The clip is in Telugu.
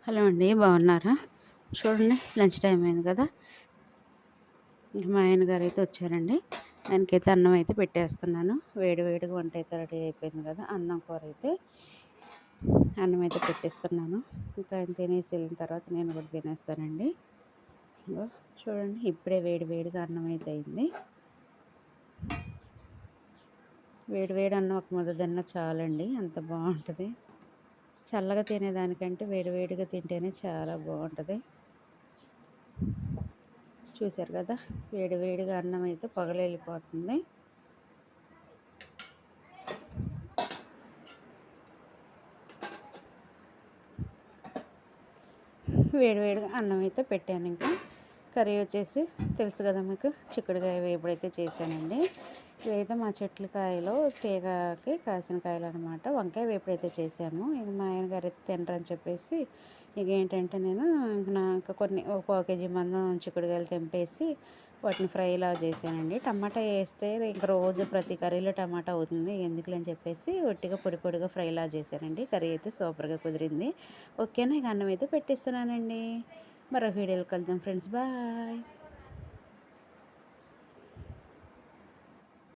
హలో అండి, బాగున్నారా? చూడండి, లంచ్ టైం అయింది కదా. మా ఆయన గారు అయితే వచ్చారండి. ఆయనకైతే అన్నం అయితే పెట్టేస్తున్నాను. వేడి వేడిగా వంట అయితే రెడీ అయిపోయింది కదా. అన్నం కూర అయితే అన్నం అయితే పెట్టేస్తున్నాను. ఇంకా ఆయన తినేసి వెళ్ళిన తర్వాత నేను కూడా తినేస్తానండి. ఇగో చూడండి, ఇప్పుడే వేడి వేడిగా అన్నం అయితే అయింది. వేడి వేడి అన్నం ఒక ముద్ద తిన్నా చాలండి, అంత బాగుంటుంది. చల్లగా తినేదానికంటే వేడి వేడిగా తింటేనే చాలా బాగుంటుంది. చూశారు కదా, వేడి వేడిగా అన్నం అయితే పొగలెళ్ళిపోతుంది. వేడి వేడిగా అన్నం అయితే పెట్టాను. ఇంకా కర్రీ వచ్చేసి తెలుసు కదా మీకు, చిక్కుడుకాయ వేపుడైతే చేశానండి. ఇవైతే మా చెట్ల కాయలో తీగకి కాసిన కాయలు అనమాట. వంకాయ వేపుడైతే చేశాము. ఇక మా ఆయన గారు అయితే తినరని చెప్పేసి ఇక ఏంటంటే నేను నాకు కొన్ని ఒక పావు కేజీ మందం చిక్కుడుకాయలు తెంపేసి వాటిని ఫ్రైలా చేశానండి. టమాటా వేస్తే ఇంక రోజు ప్రతి కర్రీలో టమాటా అవుతుంది, ఎందుకులే అని చెప్పేసి ఒట్టిగా పొడి పొడిగా ఫ్రైలా చేశానండి. కర్రీ అయితే సూపర్గా కుదిరింది. ఓకేనా, ఇక అన్నం అయితే పెట్టిస్తున్నానండి. మరొక వీడియోలో కలుద్దాం ఫ్రెండ్స్, బాయ్.